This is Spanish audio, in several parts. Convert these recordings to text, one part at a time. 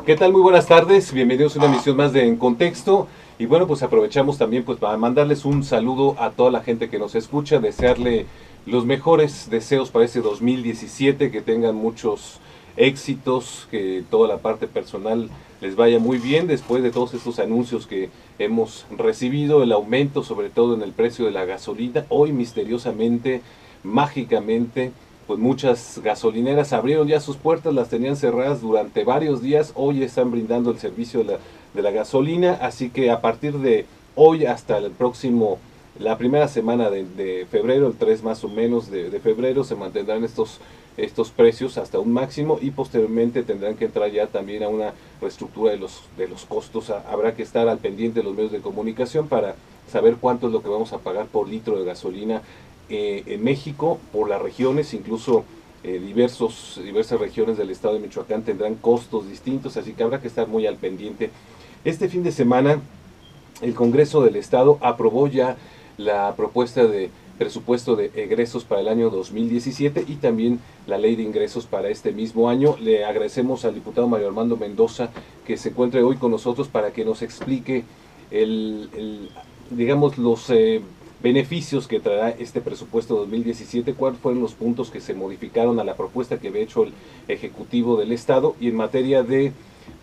¿Qué tal? Muy buenas tardes, bienvenidos a una emisión más de En Contexto. Y bueno, pues aprovechamos también pues para mandarles un saludo a toda la gente que nos escucha, desearle los mejores deseos para este 2017, que tengan muchos éxitos, que toda la parte personal les vaya muy bien después de todos estos anuncios que hemos recibido, el aumento sobre todo en el precio de la gasolina. Hoy misteriosamente, mágicamente, pues muchas gasolineras abrieron ya sus puertas, las tenían cerradas durante varios días, hoy están brindando el servicio de la gasolina, así que a partir de hoy hasta el próximo, la primera semana de febrero, el 3 más o menos de febrero, se mantendrán estos precios hasta un máximo y posteriormente tendrán que entrar ya también a una reestructura de los costos. Habrá que estar al pendiente de los medios de comunicación para saber cuánto es lo que vamos a pagar por litro de gasolina en México, por las regiones, incluso diversas regiones del estado de Michoacán tendrán costos distintos, así que habrá que estar muy al pendiente. Este fin de semana el Congreso del Estado aprobó ya la propuesta de presupuesto de egresos para el año 2017 y también la ley de ingresos para este mismo año. Le agradecemos al diputado Mario Armando Mendoza que se encuentre hoy con nosotros para que nos explique digamos, los beneficios que traerá este presupuesto 2017, cuáles fueron los puntos que se modificaron a la propuesta que había hecho el Ejecutivo del Estado y en materia de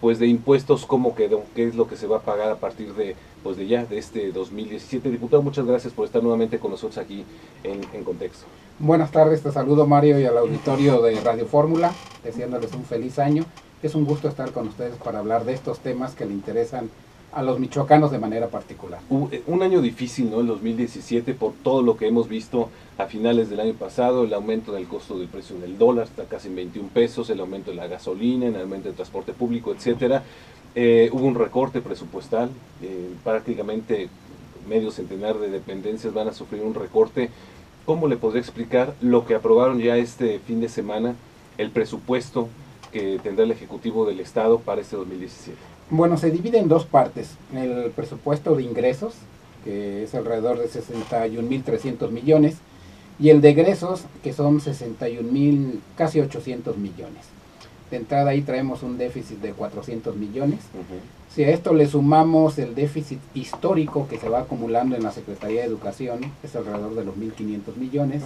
pues de impuestos, cómo quedó, qué es lo que se va a pagar a partir de pues de ya, de este 2017. Diputado, muchas gracias por estar nuevamente con nosotros aquí en Contexto. Buenas tardes, te saludo Mario y al auditorio de Radio Fórmula, deseándoles un feliz año. Es un gusto estar con ustedes para hablar de estos temas que le interesan a los michoacanos de manera particular. Un año difícil, ¿no? El 2017, por todo lo que hemos visto a finales del año pasado, el aumento del costo del precio del dólar, está casi en 21 pesos, el aumento de la gasolina, el aumento del transporte público, etcétera. Hubo un recorte presupuestal, prácticamente medio centenar de dependencias van a sufrir un recorte. ¿Cómo le podría explicar lo que aprobaron ya este fin de semana, el presupuesto que tendrá el Ejecutivo del Estado para este 2017? Bueno, se divide en dos partes. El presupuesto de ingresos, que es alrededor de 61.300 millones, y el de egresos, que son 61.000, casi 800 millones. De entrada ahí traemos un déficit de 400 millones. Si a esto le sumamos el déficit histórico que se va acumulando en la Secretaría de Educación, es alrededor de los 1.500 millones,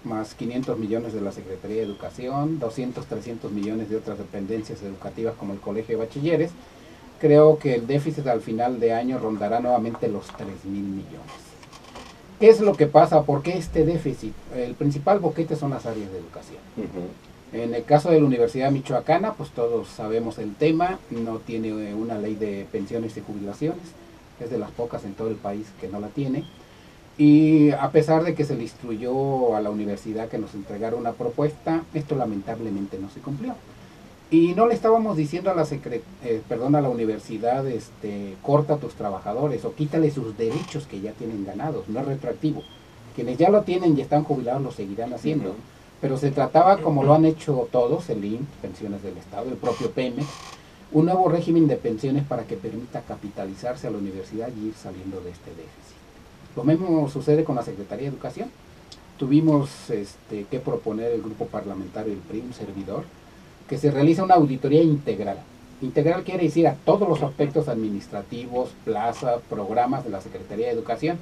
más 500 millones de la Secretaría de Educación, 200, 300 millones de otras dependencias educativas como el Colegio de Bachilleres, creo que el déficit al final de año rondará nuevamente los 3.000 millones. ¿Qué es lo que pasa? ¿Por qué este déficit? El principal boquete son las áreas de educación. En el caso de la Universidad Michoacana, pues todos sabemos el tema, no tiene una ley de pensiones y jubilaciones, es de las pocas en todo el país que no la tiene. Y a pesar de que se le instruyó a la universidad que nos entregara una propuesta, esto lamentablemente no se cumplió. Y no le estábamos diciendo a la universidad, corta a tus trabajadores o quítale sus derechos que ya tienen ganados, no es retroactivo. Quienes ya lo tienen y están jubilados lo seguirán haciendo. Pero se trataba, como lo han hecho todos, el IMSS, Pensiones del Estado, el propio Pemex, un nuevo régimen de pensiones para que permita capitalizarse a la universidad y ir saliendo de este déficit. Lo mismo sucede con la Secretaría de Educación. Tuvimos que proponer el grupo parlamentario, el PRI, un servidor, que se realiza una auditoría integral. Integral quiere decir a todos los aspectos administrativos, plazas, programas de la Secretaría de Educación,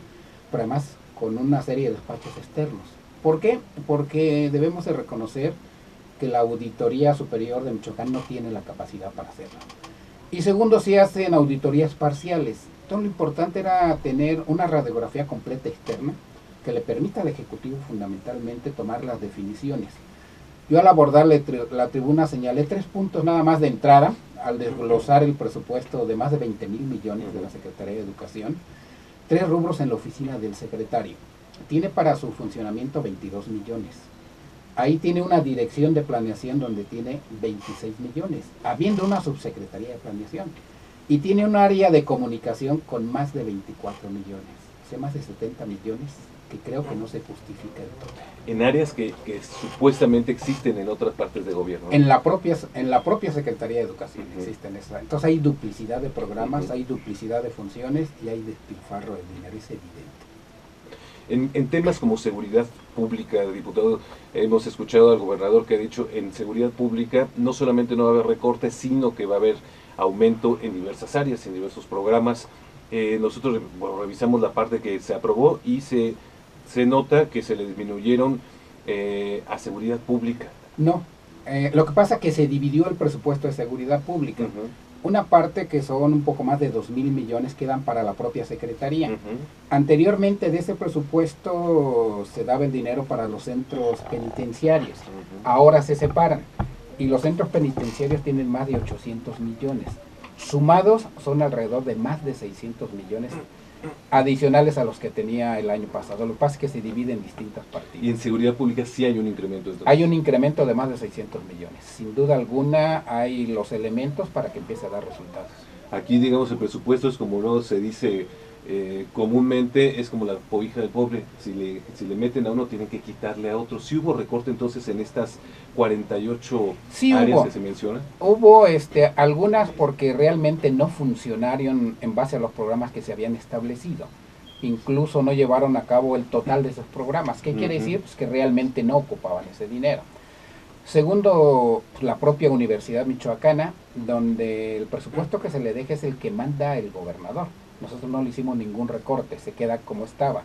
pero además con una serie de despachos externos. ¿Por qué? Porque debemos de reconocer que la Auditoría Superior de Michoacán no tiene la capacidad para hacerlo. Y segundo, se hacen auditorías parciales. Entonces lo importante era tener una radiografía completa externa que le permita al Ejecutivo fundamentalmente tomar las definiciones. Yo al abordar la tribuna señalé 3 puntos nada más de entrada, al desglosar el presupuesto de más de 20.000 millones de la Secretaría de Educación, 3 rubros en la oficina del secretario. Tiene para su funcionamiento 22 millones. Ahí tiene una dirección de planeación donde tiene 26 millones, habiendo una subsecretaría de planeación. Y tiene un área de comunicación con más de 24 millones, o sea, más de 70 millones, que creo que no se justifica del todo. En áreas que supuestamente existen en otras partes de gobierno. En la propia Secretaría de Educación existen esas. Entonces hay duplicidad de programas, hay duplicidad de funciones y hay despilfarro de dinero, es evidente. En temas como seguridad pública, diputado, hemos escuchado al gobernador que ha dicho en seguridad pública no solamente no va a haber recortes, sino que va a haber aumento en diversas áreas, en diversos programas. Nosotros revisamos la parte que se aprobó y se nota que se le disminuyeron a seguridad pública. No, lo que pasa es que se dividió el presupuesto de seguridad pública. Una parte, que son un poco más de 2,000 millones, quedan para la propia Secretaría. Anteriormente de ese presupuesto se daba el dinero para los centros penitenciarios. Ahora se separan y los centros penitenciarios tienen más de 800 millones. Sumados son alrededor de más de 600 millones adicionales a los que tenía el año pasado. Lo que pasa es que se divide en distintas partidas. Y en seguridad pública sí hay un incremento. Entonces. Hay un incremento de más de 600 millones. Sin duda alguna hay los elementos para que empiece a dar resultados. Aquí, digamos, el presupuesto es como no se dice comúnmente, es como la cobija del pobre. Si le meten a uno, tienen que quitarle a otro. ¿Sí hubo recorte entonces en estas 48 áreas que se mencionan? Hubo algunas porque realmente no funcionaron en base a los programas que se habían establecido. Incluso no llevaron a cabo el total de esos programas. ¿Qué quiere decir? Pues que realmente no ocupaban ese dinero. Segundo, la propia Universidad Michoacana, donde el presupuesto que se le deja es el que manda el gobernador. Nosotros no le hicimos ningún recorte, se queda como estaba.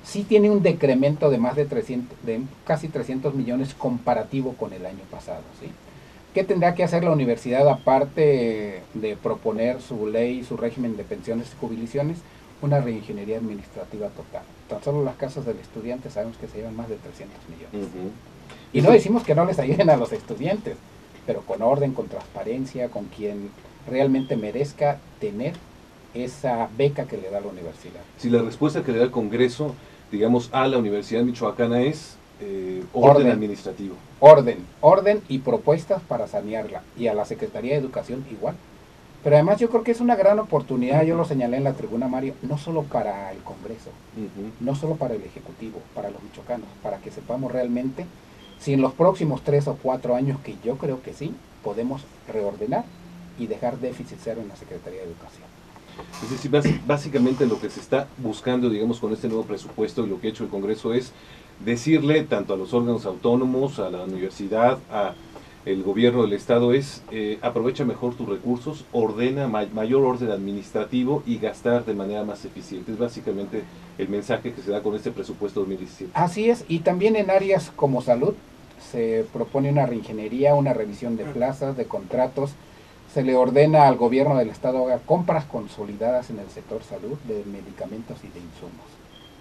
Sí tiene un decremento de más de casi 300 millones comparativo con el año pasado, ¿sí? ¿Qué tendrá que hacer la universidad aparte de proponer su ley, su régimen de pensiones y jubilaciones? Una reingeniería administrativa total. Tan solo las casas del estudiante sabemos que se llevan más de 300 millones. Y no decimos que no les ayuden a los estudiantes, pero con orden, con transparencia, con quien realmente merezca tener esa beca que le da la universidad. Si la respuesta que le da el Congreso, digamos, a la Universidad Michoacana es orden administrativo. Orden y propuestas para sanearla. Y a la Secretaría de Educación igual. Pero además yo creo que es una gran oportunidad, yo lo señalé en la tribuna, Mario, no solo para el Congreso, no solo para el Ejecutivo, para los michoacanos, para que sepamos realmente si en los próximos 3 o 4 años, que yo creo que sí, podemos reordenar y dejar déficit cero en la Secretaría de Educación. Es decir, básicamente lo que se está buscando, digamos, con este nuevo presupuesto y lo que ha hecho el Congreso es decirle tanto a los órganos autónomos, a la universidad, a el gobierno del estado, es aprovecha mejor tus recursos, ordena mayor orden administrativo y gastar de manera más eficiente. Es básicamente el mensaje que se da con este presupuesto 2017. Así es, y también en áreas como salud se propone una reingeniería, una revisión de plazas, de contratos. Se le ordena al gobierno del estado haga compras consolidadas en el sector salud de medicamentos y de insumos.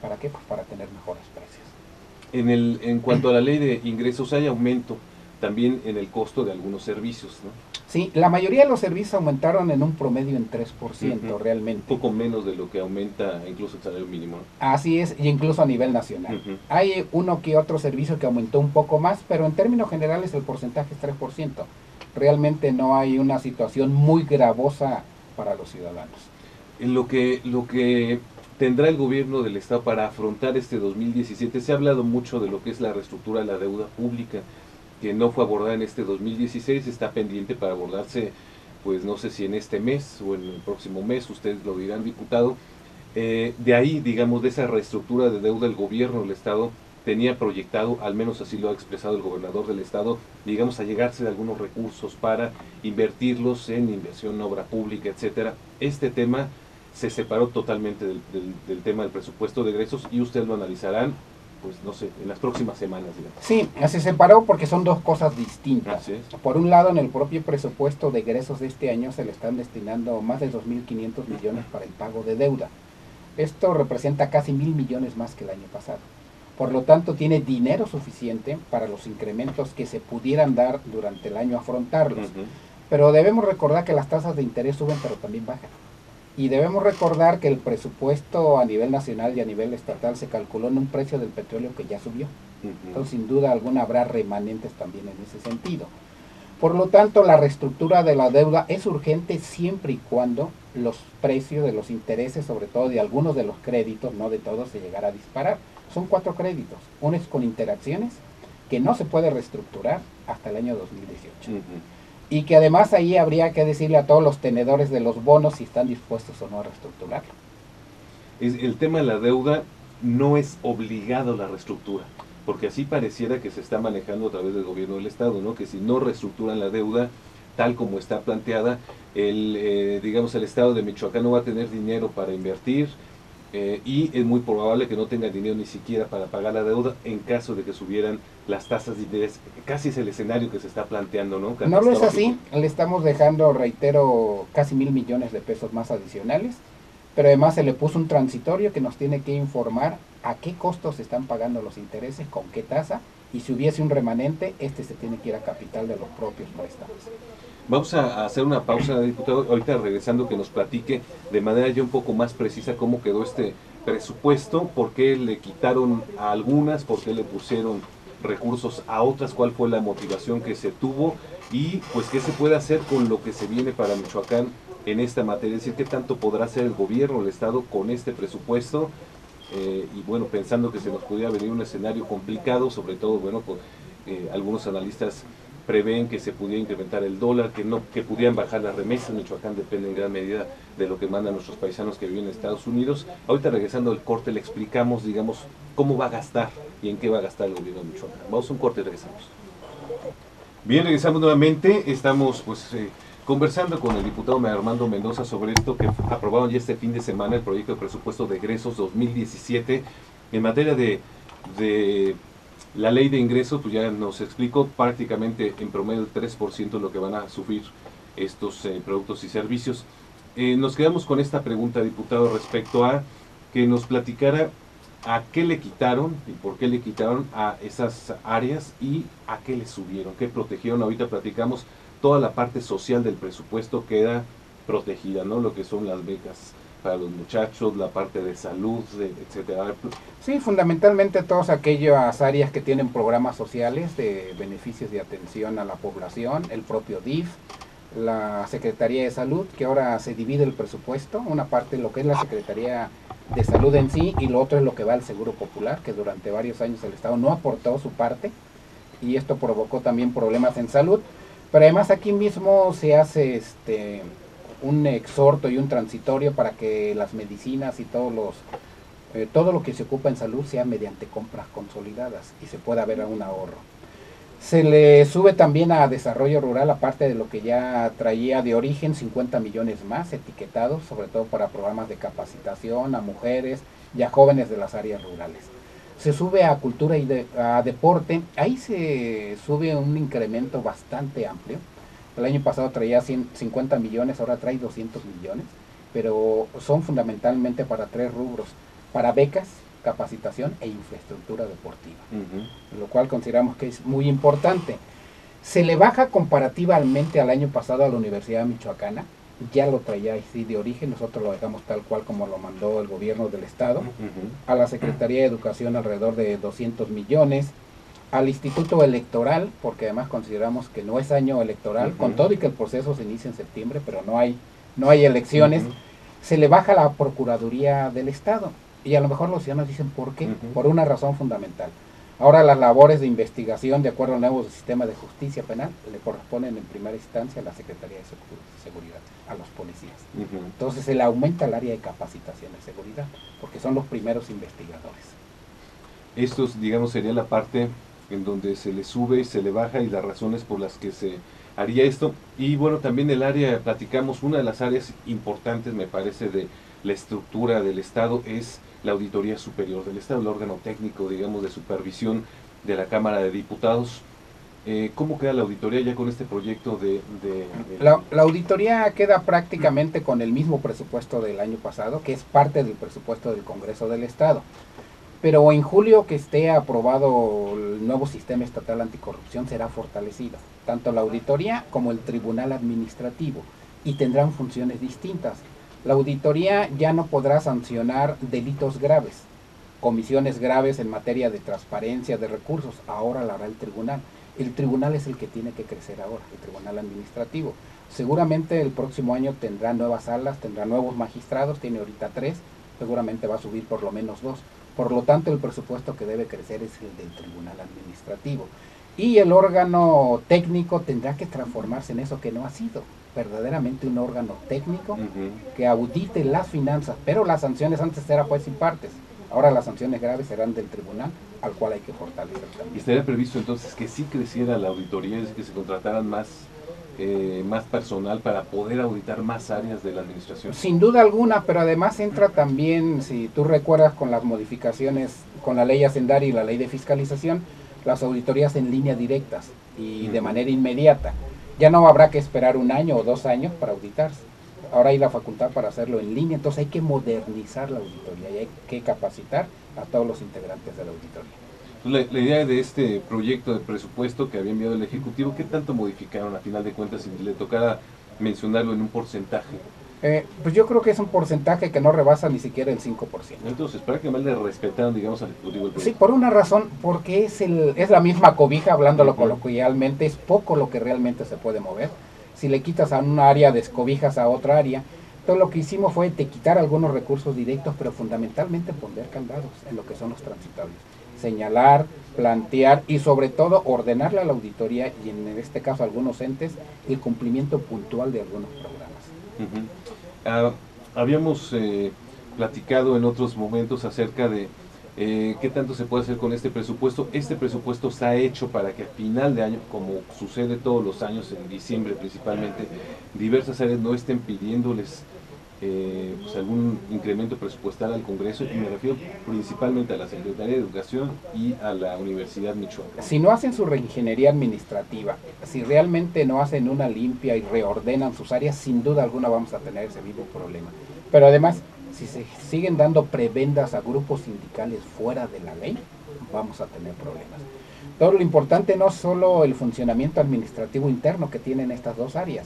¿Para qué? Pues para tener mejores precios. En cuanto a la ley de ingresos, hay aumento también en el costo de algunos servicios, ¿no? Sí, la mayoría de los servicios aumentaron en un promedio en 3% realmente. Un poco menos de lo que aumenta incluso el salario mínimo, ¿no? Así es, y incluso a nivel nacional. Hay uno que otro servicio que aumentó un poco más, pero en términos generales el porcentaje es 3%. Realmente no hay una situación muy gravosa para los ciudadanos. Lo que tendrá el gobierno del estado para afrontar este 2017, se ha hablado mucho de lo que es la reestructura de la deuda pública, que no fue abordada en este 2016, está pendiente para abordarse, pues no sé si en este mes o en el próximo mes, ustedes lo dirán, diputado. De ahí, digamos, de esa reestructura de deuda, el gobierno del estado tenía proyectado, al menos así lo ha expresado el gobernador del estado, digamos, a llegarse de algunos recursos para invertirlos en inversión en obra pública, etcétera. Este tema se separó totalmente del tema del presupuesto de egresos y ustedes lo analizarán, pues no sé, en las próximas semanas, digamos. Sí, se separó porque son dos cosas distintas. Así es. Por un lado, en el propio presupuesto de egresos de este año se le están destinando más de 2.500 millones para el pago de deuda. Esto representa casi 1.000 millones más que el año pasado. Por lo tanto, tiene dinero suficiente para los incrementos que se pudieran dar durante el año, afrontarlos. Pero debemos recordar que las tasas de interés suben, pero también bajan. Y debemos recordar que el presupuesto a nivel nacional y a nivel estatal se calculó en un precio del petróleo que ya subió. Entonces, sin duda alguna, habrá remanentes también en ese sentido. Por lo tanto, la reestructura de la deuda es urgente siempre y cuando los precios de los intereses, sobre todo de algunos de los créditos, no de todos, se llegara a disparar. Son 4 créditos. Uno es con interacciones, que no se puede reestructurar hasta el año 2018. Y que además ahí habría que decirle a todos los tenedores de los bonos si están dispuestos o no a reestructurarlo. El tema de la deuda no es obligado la reestructura, porque así pareciera que se está manejando a través del gobierno del Estado, ¿no? Que si no reestructuran la deuda tal como está planteada, digamos, el Estado de Michoacán no va a tener dinero para invertir, y es muy probable que no tenga dinero ni siquiera para pagar la deuda en caso de que subieran las tasas de interés. Casi es el escenario que se está planteando, ¿no? No lo es así, le estamos dejando, reitero, casi 1,000 millones de pesos más adicionales, pero además se le puso un transitorio que nos tiene que informar a qué costos se están pagando los intereses, con qué tasa, y si hubiese un remanente, se tiene que ir a capital de los propios préstamos. Vamos a hacer una pausa, diputado, ahorita regresando que nos platique de manera ya un poco más precisa cómo quedó este presupuesto, por qué le quitaron a algunas, por qué le pusieron recursos a otras, cuál fue la motivación que se tuvo y pues qué se puede hacer con lo que se viene para Michoacán en esta materia, es decir, qué tanto podrá hacer el gobierno, el Estado con este presupuesto, y bueno, pensando que se nos podría venir un escenario complicado, sobre todo, bueno, pues, algunos analistas prevén que se pudiera incrementar el dólar, que pudieran bajar las remesas. Michoacán depende en gran medida de lo que mandan nuestros paisanos que viven en Estados Unidos. Ahorita regresando al corte le explicamos, digamos, cómo va a gastar y en qué va a gastar el gobierno de Michoacán. Vamos a un corte y regresamos. Bien, regresamos nuevamente. Estamos pues conversando con el diputado Armando Mendoza sobre esto que aprobaron ya este fin de semana, el proyecto de presupuesto de egresos 2017 en materia de la ley de ingresos. Pues ya nos explicó, prácticamente en promedio el 3% es lo que van a sufrir estos productos y servicios. Nos quedamos con esta pregunta, diputado, respecto a que nos platicara a qué le quitaron y por qué le quitaron a esas áreas y a qué le subieron, qué protegieron. Ahorita platicamos toda la parte social del presupuesto queda protegida, ¿no? Lo que son las becas para los muchachos, la parte de salud, etcétera. Sí, fundamentalmente todas aquellas áreas que tienen programas sociales de beneficios de atención a la población, el propio DIF, la Secretaría de Salud, que ahora se divide el presupuesto, una parte lo que es la Secretaría de Salud en sí y lo otro es lo que va al Seguro Popular, que durante varios años el Estado no aportó su parte y esto provocó también problemas en salud, pero además aquí mismo se hace un exhorto y un transitorio para que las medicinas y todo lo que se ocupa en salud sea mediante compras consolidadas y se pueda ver un ahorro. Se le sube también a desarrollo rural, aparte de lo que ya traía de origen, 50 millones más etiquetados, sobre todo para programas de capacitación a mujeres y a jóvenes de las áreas rurales. Se sube a cultura y a deporte, ahí se sube un incremento bastante amplio. El año pasado traía 50 millones, ahora trae 200 millones, pero son fundamentalmente para 3 rubros, para becas, capacitación e infraestructura deportiva, lo cual consideramos que es muy importante. Se le baja comparativamente al año pasado a la Universidad Michoacana, ya lo traía así de origen, nosotros lo dejamos tal cual como lo mandó el gobierno del estado, a la Secretaría de Educación alrededor de 200 millones, al Instituto Electoral, porque además consideramos que no es año electoral, con todo y que el proceso se inicia en septiembre, pero no hay elecciones, se le baja la Procuraduría del Estado. Y a lo mejor los ciudadanos dicen ¿por qué? Por una razón fundamental. Ahora las labores de investigación, de acuerdo al nuevo sistema de justicia penal, le corresponden en primera instancia a la Secretaría de Seguridad, a los policías. Entonces se le aumenta el área de capacitación de seguridad, porque son los primeros investigadores. Esto, digamos, sería la parte en donde se le sube y se le baja y las razones por las que se haría esto. Y bueno, también el área, platicamos, una de las áreas importantes, me parece, de la estructura del Estado es la Auditoría Superior del Estado, el órgano técnico, digamos, de supervisión de la Cámara de Diputados. ¿Cómo queda la auditoría ya con este proyecto La auditoría queda prácticamente con el mismo presupuesto del año pasado, que es parte del presupuesto del Congreso del Estado. Pero en julio que esté aprobado el nuevo sistema estatal anticorrupción será fortalecido, tanto la auditoría como el Tribunal Administrativo, y tendrán funciones distintas. La auditoría ya no podrá sancionar delitos graves, comisiones graves en materia de transparencia de recursos, ahora la hará el tribunal. El tribunal es el que tiene que crecer ahora, el Tribunal Administrativo. Seguramente el próximo año tendrá nuevas salas, tendrá nuevos magistrados, tiene ahorita 3, seguramente va a subir por lo menos 2. Por lo tanto, el presupuesto que debe crecer es el del Tribunal Administrativo. Y el órgano técnico tendrá que transformarse en eso que no ha sido, verdaderamente un órgano técnico que audite las finanzas, pero las sanciones antes eran pues sin partes. Ahora las sanciones graves serán del tribunal, al cual hay que fortalecer también. ¿Y estaría previsto entonces que sí creciera la auditoría, es decir, que se contrataran más personal para poder auditar más áreas de la administración? Sin duda alguna, pero además entra también, si tú recuerdas, con las modificaciones con la ley hacendaria y la ley de fiscalización, las auditorías en línea directas y de manera inmediata. Ya no habrá que esperar 1 año o 2 años para auditarse. Ahora hay la facultad para hacerlo en línea, entonces hay que modernizar la auditoría y hay que capacitar a todos los integrantes de la auditoría. La idea de este proyecto de presupuesto que había enviado el Ejecutivo, ¿qué tanto modificaron a final de cuentas si le tocara mencionarlo en un porcentaje? Pues yo creo que es un porcentaje que no rebasa ni siquiera el 5%. Entonces, prácticamente le respetaron, digamos, al Ejecutivo el proyecto. Sí, por una razón, porque es la misma cobija, hablándolo coloquialmente, es poco lo que realmente se puede mover. Si le quitas a un área, descobijas a otra área. Todo lo que hicimos fue de quitar algunos recursos directos, pero fundamentalmente poner candados en lo que son los transitables. Señalar, plantear y sobre todo ordenarle a la auditoría y en este caso a algunos entes el cumplimiento puntual de algunos programas. Habíamos platicado en otros momentos acerca de qué tanto se puede hacer con este presupuesto. Este presupuesto está hecho para que a final de año, como sucede todos los años, en diciembre principalmente, diversas áreas no estén pidiéndoles pues algún incremento presupuestal al Congreso, y me refiero principalmente a la Secretaría de Educación y a la Universidad Michoacana. Si no hacen su reingeniería administrativa, si realmente no hacen una limpia y reordenan sus áreas, sin duda alguna vamos a tener ese mismo problema. Pero además, si se siguen dando prebendas a grupos sindicales fuera de la ley, vamos a tener problemas. Todo lo importante no es solo el funcionamiento administrativo interno que tienen estas dos áreas,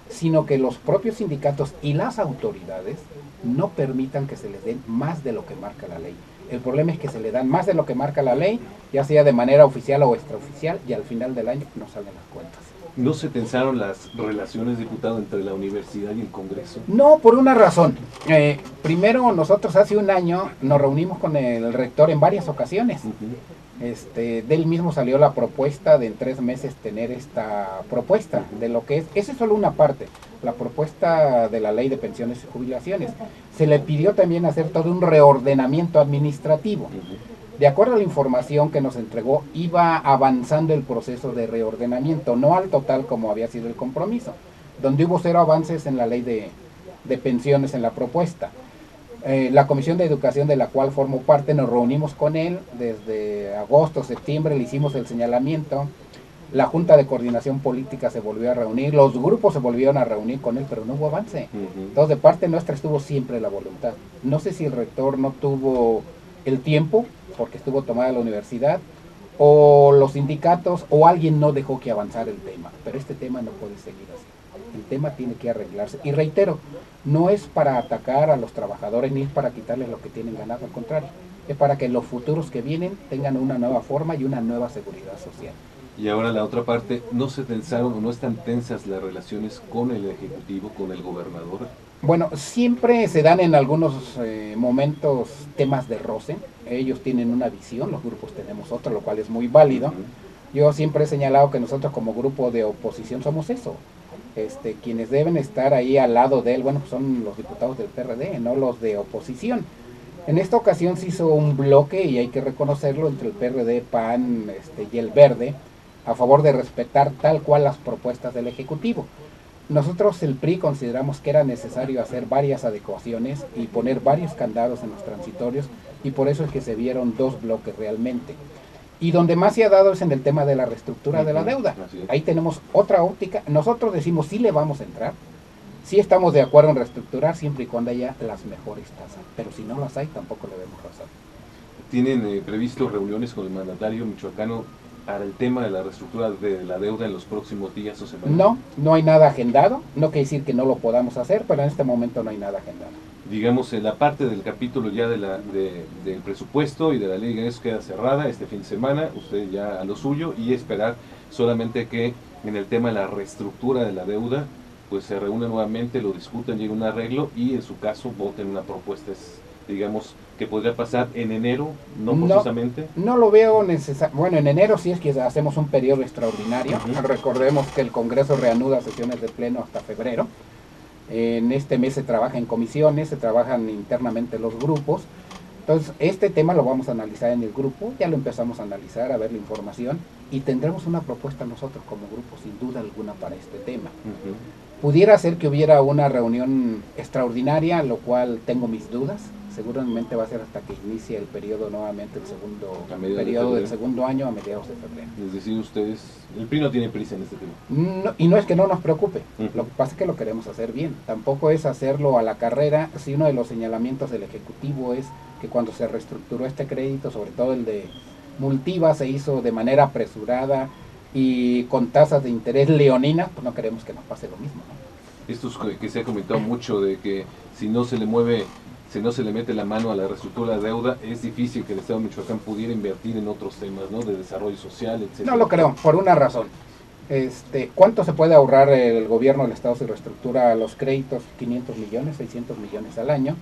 sino que los propios sindicatos y las autoridades no permitan que se les den más de lo que marca la ley. El problema es que se le dan más de lo que marca la ley, ya sea de manera oficial o extraoficial, y al final del año no salen las cuentas. ¿No se tensaron las relaciones, diputado, entre la universidad y el Congreso? No, por una razón. Primero, nosotros hace 1 año nos reunimos con el rector en varias ocasiones. De él mismo salió la propuesta de en 3 meses tener esta propuesta de lo que es, esa es solo una parte, la propuesta de la ley de pensiones y jubilaciones. Se le pidió también hacer todo un reordenamiento administrativo. De acuerdo a la información que nos entregó, iba avanzando el proceso de reordenamiento, no al total como había sido el compromiso, donde hubo 0 avances en la ley de pensiones en la propuesta. La Comisión de Educación, de la cual formo parte, nos reunimos con él desde agosto, septiembre, le hicimos el señalamiento. La Junta de Coordinación Política se volvió a reunir, los grupos se volvieron a reunir con él, pero no hubo avance. Entonces, de parte nuestra estuvo siempre la voluntad. No sé si el rector no tuvo el tiempo, porque estuvo tomada la universidad, o los sindicatos, o alguien no dejó que avanzara el tema. Pero este tema no puede seguir así. El tema tiene que arreglarse. Y reitero, no es para atacar a los trabajadores ni es para quitarles lo que tienen ganado, al contrario. Es para que los futuros que vienen tengan una nueva forma y una nueva seguridad social. Y ahora la otra parte, ¿no se tensaron o no están tensas las relaciones con el Ejecutivo, con el gobernador? Bueno, siempre se dan en algunos momentos temas de roce. Ellos tienen una visión, los grupos tenemos otra, lo cual es muy válido. Yo siempre he señalado que nosotros como grupo de oposición somos eso. Quienes deben estar ahí al lado de él, bueno, pues son los diputados del PRD, no los de oposición. En esta ocasión se hizo un bloque, y hay que reconocerlo, entre el PRD, PAN y el Verde, a favor de respetar tal cual las propuestas del Ejecutivo. Nosotros, el PRI, consideramos que era necesario hacer varias adecuaciones y poner varios candados en los transitorios, y por eso es que se vieron 2 bloques realmente. Y donde más se ha dado es en el tema de la reestructura de la deuda. Ahí tenemos otra óptica. Nosotros decimos sí le vamos a entrar, sí estamos de acuerdo en reestructurar siempre y cuando haya las mejores tasas, pero si no las hay tampoco le vemos razón. ¿Tienen previsto reuniones con el mandatario michoacano para el tema de la reestructura de la deuda en los próximos días o semanas? No, no hay nada agendado, no quiere decir que no lo podamos hacer, pero en este momento no hay nada agendado. Digamos, en la parte del capítulo ya del presupuesto y de la ley de ingresos queda cerrada este fin de semana, usted ya a lo suyo, y esperar solamente que en el tema de la reestructura de la deuda, pues se reúnan nuevamente, lo discutan, lleguen a un arreglo y en su caso voten una propuesta, digamos, que podría pasar en enero, no forzosamente. No lo veo necesario. Bueno, en enero sí es que hacemos un periodo extraordinario. Recordemos que el Congreso reanuda sesiones de pleno hasta febrero. En este mes se trabaja en comisiones, se trabajan internamente los grupos. Entonces, este tema lo vamos a analizar en el grupo, ya lo empezamos a analizar, a ver la información, y tendremos una propuesta nosotros como grupo, sin duda alguna, para este tema. Pudiera ser que hubiera una reunión extraordinaria, lo cual tengo mis dudas. Seguramente va a ser hasta que inicie el periodo nuevamente, el segundo periodo del segundo año, a mediados de febrero. Es decir, ustedes, el PRI no tiene prisa en este tema. No, y no es que no nos preocupe, lo que pasa es que lo queremos hacer bien. Tampoco es hacerlo a la carrera, si uno de los señalamientos del Ejecutivo es que cuando se reestructuró este crédito, sobre todo el de Multiva, se hizo de manera apresurada y con tasas de interés leoninas, pues no queremos que nos pase lo mismo, ¿no? Esto es que se ha comentado mucho de que si no se le mueve, si no se le mete la mano a la reestructura de deuda, es difícil que el Estado de Michoacán pudiera invertir en otros temas, ¿no? De desarrollo social, etc. No lo creo, por una razón. ¿Cuánto se puede ahorrar el gobierno del Estado si reestructura los créditos? 500 millones, 600 millones al año.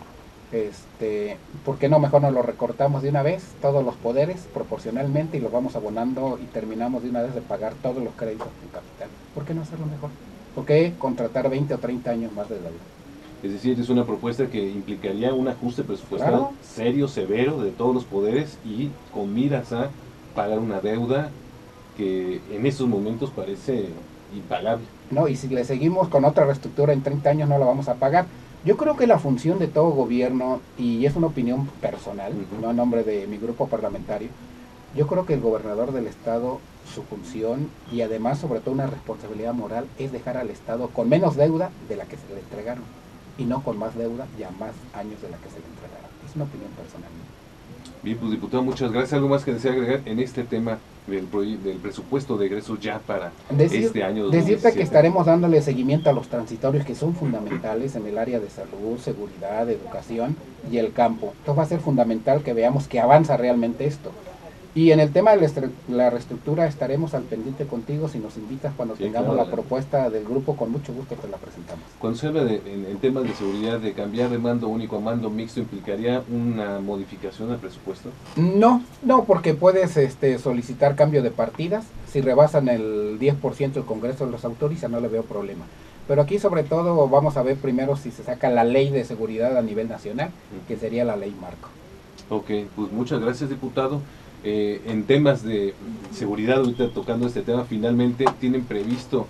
¿Por qué no mejor nos lo recortamos de una vez, todos los poderes, proporcionalmente, y los vamos abonando y terminamos de una vez de pagar todos los créditos con capital? ¿Por qué no hacerlo mejor? ¿Por qué contratar 20 o 30 años más de deuda? Es decir, es una propuesta que implicaría un ajuste presupuestal Claro, serio, severo, de todos los poderes y con miras a pagar una deuda que en estos momentos parece impagable. ¿no? Y si le seguimos con otra reestructura en 30 años no la vamos a pagar. Yo creo que la función de todo gobierno, y es una opinión personal, no en nombre de mi grupo parlamentario, yo creo que el gobernador del estado, su función y además sobre todo una responsabilidad moral es dejar al estado con menos deuda de la que se le entregaron y no con más deuda y a más años de la que se le entregaron. Es una opinión personal. Bien, pues diputado, muchas gracias. ¿Algo más que desea agregar en este tema del presupuesto de egresos ya para este año 2017? Decirte que estaremos dándole seguimiento a los transitorios que son fundamentales en el área de salud, seguridad, educación y el campo. Entonces va a ser fundamental que veamos que avanza realmente esto. Y en el tema de la reestructura estaremos al pendiente contigo si nos invitas cuando tengamos la propuesta del grupo, con mucho gusto te la presentamos. Cuando se habla en temas de seguridad, de cambiar de mando único a mando mixto, ¿implicaría una modificación al presupuesto? No, porque puedes solicitar cambio de partidas. Si rebasan el 10% el Congreso los autoriza, no le veo problema. Pero aquí sobre todo vamos a ver primero si se saca la ley de seguridad a nivel nacional, que sería la ley marco. Ok, pues muchas gracias, diputado. En temas de seguridad, ahorita tocando este tema, finalmente tienen previsto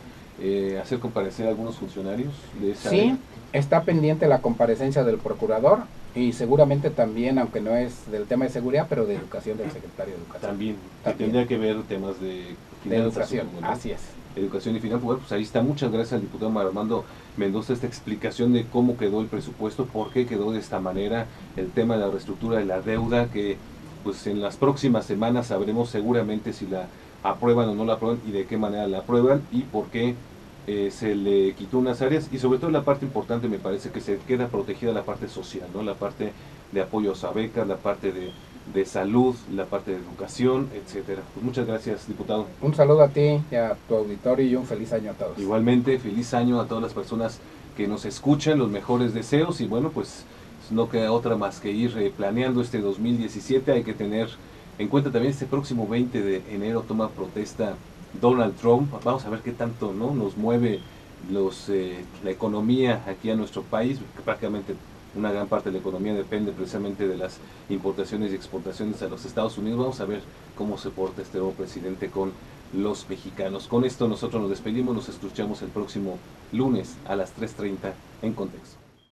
hacer comparecer a algunos funcionarios de esa área. Está pendiente la comparecencia del procurador y seguramente también, aunque no es del tema de seguridad, pero de educación del secretario de Educación. También. Tendría que ver temas de educación, ¿no? así es. Educación y finanzas. Bueno, pues ahí está. Muchas gracias al diputado Mario Armando Mendoza, esta explicación de cómo quedó el presupuesto, por qué quedó de esta manera, el tema de la reestructura de la deuda, que pues en las próximas semanas sabremos seguramente si la aprueban o no la aprueban y de qué manera la aprueban y por qué se le quitó unas áreas, y sobre todo la parte importante me parece que se queda protegida la parte social, ¿no? La parte de apoyos a becas, la parte de salud, la parte de educación, etcétera. Pues muchas gracias, diputado. Un saludo a ti y a tu auditorio y un feliz año a todos. Igualmente, feliz año a todas las personas que nos escuchan, los mejores deseos, y bueno, pues no queda otra más que ir planeando este 2017. Hay que tener en cuenta también este próximo 20 de enero toma protesta Donald Trump. Vamos a ver qué tanto, ¿no?, nos mueve la economía aquí a nuestro país, que prácticamente una gran parte de la economía depende precisamente de las importaciones y exportaciones a los Estados Unidos. Vamos a ver cómo se porta este nuevo presidente con los mexicanos. Con esto nosotros nos despedimos, nos escuchamos el próximo lunes a las 3:30 en Contexto.